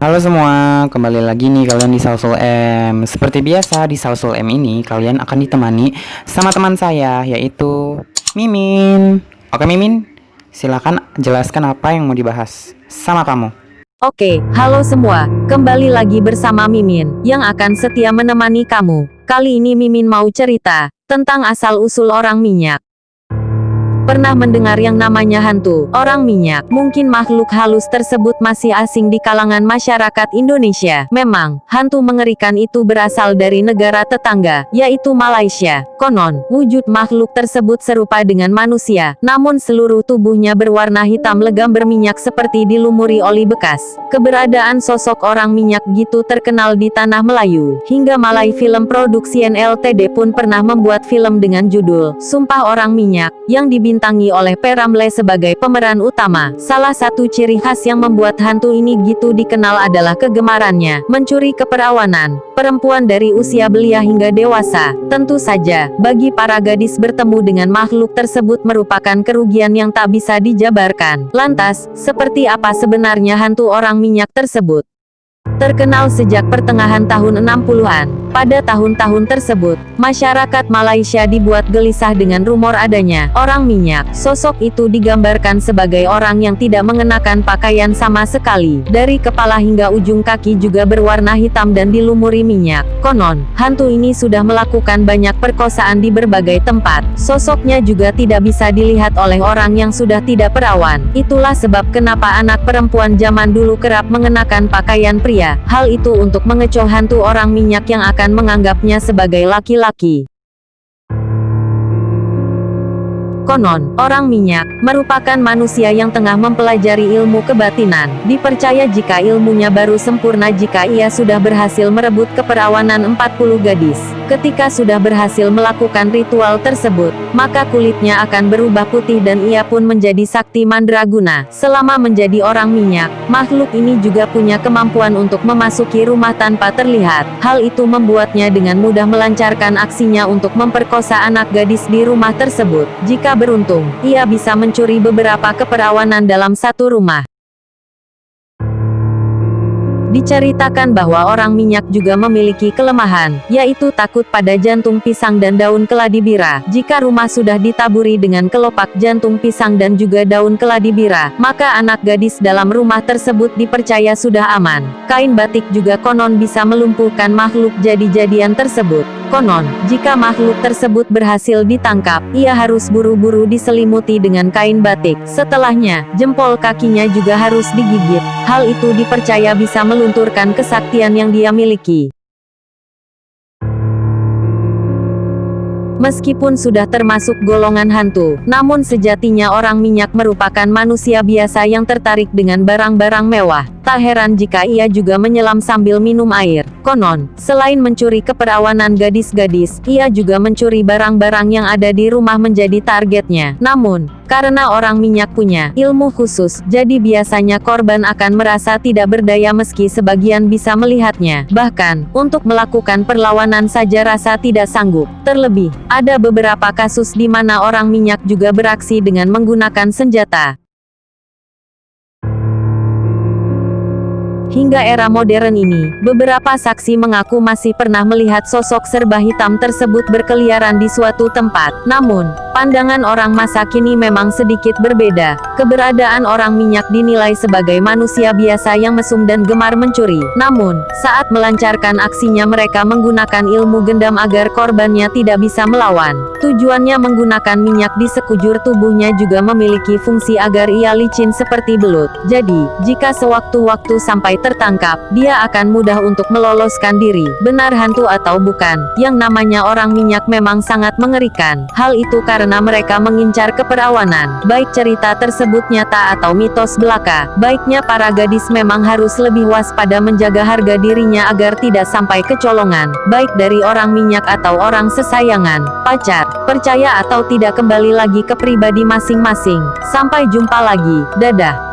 Halo semua, kembali lagi nih kalian di Sausul M. Seperti biasa di Sausul M ini kalian akan ditemani sama teman saya yaitu Mimin. Oke Mimin, silakan jelaskan apa yang mau dibahas sama kamu. Oke, halo semua. Kembali lagi bersama Mimin yang akan setia menemani kamu. Kali ini Mimin mau cerita tentang asal-usul orang minyak. Pernah mendengar yang namanya hantu orang minyak? Mungkin makhluk halus tersebut masih asing di kalangan masyarakat Indonesia. Memang, hantu mengerikan itu berasal dari negara tetangga, yaitu Malaysia. Konon, wujud makhluk tersebut serupa dengan manusia, namun seluruh tubuhnya berwarna hitam legam berminyak seperti dilumuri oli bekas. Keberadaan sosok orang minyak gitu terkenal di tanah Melayu. Hingga Malay Film Production Ltd pun pernah membuat film dengan judul Sumpah Orang Minyak, yang dibintangi oleh P. Ramlee sebagai pemeran utama. Salah satu ciri khas yang membuat hantu ini gitu dikenal adalah kegemarannya mencuri keperawanan perempuan dari usia belia hingga dewasa. Tentu saja, bagi para gadis bertemu dengan makhluk tersebut merupakan kerugian yang tak bisa dijabarkan. Lantas, seperti apa sebenarnya hantu orang minyak tersebut? Terkenal sejak pertengahan tahun 60-an. Pada tahun-tahun tersebut, masyarakat Malaysia dibuat gelisah dengan rumor adanya orang minyak. Sosok itu digambarkan sebagai orang yang tidak mengenakan pakaian sama sekali. Dari kepala hingga ujung kaki juga berwarna hitam dan dilumuri minyak. Konon, hantu ini sudah melakukan banyak perkosaan di berbagai tempat. Sosoknya juga tidak bisa dilihat oleh orang yang sudah tidak perawan. Itulah sebab kenapa anak perempuan zaman dulu kerap mengenakan pakaian pria. Hal itu untuk mengecoh hantu orang minyak yang akan menganggapnya sebagai laki-laki. Konon, orang minyak merupakan manusia yang tengah mempelajari ilmu kebatinan. Dipercaya jika ilmunya baru sempurna jika ia sudah berhasil merebut keperawanan 40 gadis. Ketika sudah berhasil melakukan ritual tersebut, maka kulitnya akan berubah putih dan ia pun menjadi sakti mandraguna. Selama menjadi orang minyak, makhluk ini juga punya kemampuan untuk memasuki rumah tanpa terlihat. Hal itu membuatnya dengan mudah melancarkan aksinya untuk memperkosa anak gadis di rumah tersebut. Jika beruntung, ia bisa mencuri beberapa keperawanan dalam satu rumah. Diceritakan bahwa orang minyak juga memiliki kelemahan, yaitu takut pada jantung pisang dan daun keladi bira. Jika rumah sudah ditaburi dengan kelopak jantung pisang dan juga daun keladi bira, maka anak gadis dalam rumah tersebut dipercaya sudah aman. Kain batik juga konon bisa melumpuhkan makhluk jadi-jadian tersebut. Konon, jika makhluk tersebut berhasil ditangkap, ia harus buru-buru diselimuti dengan kain batik. Setelahnya, jempol kakinya juga harus digigit. Hal itu dipercaya bisa melunturkan kesaktian yang dia miliki. Meskipun sudah termasuk golongan hantu, namun sejatinya orang minyak merupakan manusia biasa yang tertarik dengan barang-barang mewah. Tak heran jika ia juga menyelam sambil minum air. Konon, selain mencuri keperawanan gadis-gadis, ia juga mencuri barang-barang yang ada di rumah menjadi targetnya. Namun, karena orang minyak punya ilmu khusus, jadi biasanya korban akan merasa tidak berdaya meski sebagian bisa melihatnya. Bahkan, untuk melakukan perlawanan saja rasa tidak sanggup. Terlebih, ada beberapa kasus di mana orang minyak juga beraksi dengan menggunakan senjata. Hingga era modern ini, beberapa saksi mengaku masih pernah melihat sosok serba hitam tersebut berkeliaran di suatu tempat. Namun, pandangan orang masa kini memang sedikit berbeda. Keberadaan orang minyak dinilai sebagai manusia biasa yang mesum dan gemar mencuri. Namun, saat melancarkan aksinya mereka menggunakan ilmu gendam agar korbannya tidak bisa melawan. Tujuannya menggunakan minyak di sekujur tubuhnya juga memiliki fungsi agar ia licin seperti belut. Jadi, jika sewaktu-waktu sampai tertangkap, dia akan mudah untuk meloloskan diri. Benar hantu atau bukan, yang namanya orang minyak memang sangat mengerikan. Hal itu karena mereka mengincar keperawanan. Baik cerita tersebut nyata atau mitos belaka, baiknya para gadis memang harus lebih waspada menjaga harga dirinya agar tidak sampai kecolongan, baik dari orang minyak atau orang sesayangan, pacar. Percaya atau tidak kembali lagi ke pribadi masing-masing. Sampai jumpa lagi, dadah.